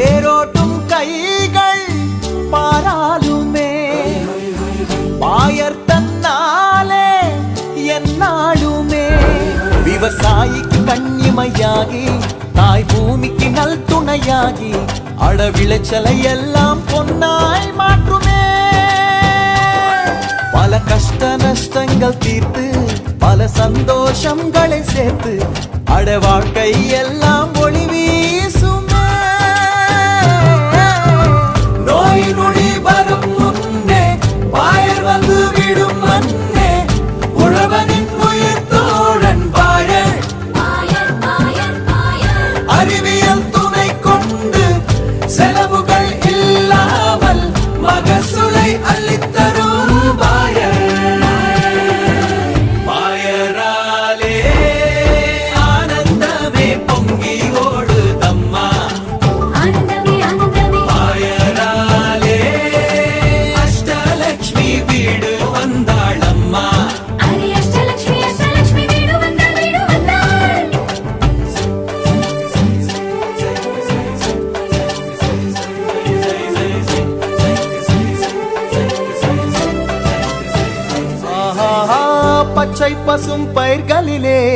ஏரோட்டும் கைகள் பாராளுமே பாயர் தன்னாலே என்னாலுமே விவசாயிக்கு கண்ணிமையாகி தாய் பூமிக்கு நல் துணையாகி அடவிளைச்சலை எல்லாம் பொன்னாய் மாற்றுமே பல கஷ்ட நஷ்டங்கள் தீர்த்து பல சந்தோஷங்களை சேர்த்து அட வாழ்க்கை எல்லாம் ஒளி வீசுமே நோய் நொடி வரும் முன்னே பாயர் வந்து விடும் மண்ணே உழவனின் உயிர் தோழன் பாயர் அறிவியல் துணை கொண்டு செலவுகள் இல்லாமல் மகசூலை அள்ளித்தரும் பாயர் பாயராலே ஆனந்தமே பொங்கி ஓடுதம்மா பாயராலே அஷ்டலட்சுமி வீடு வந்தாளம்மா பச்சை பசும் பயிர்களிலே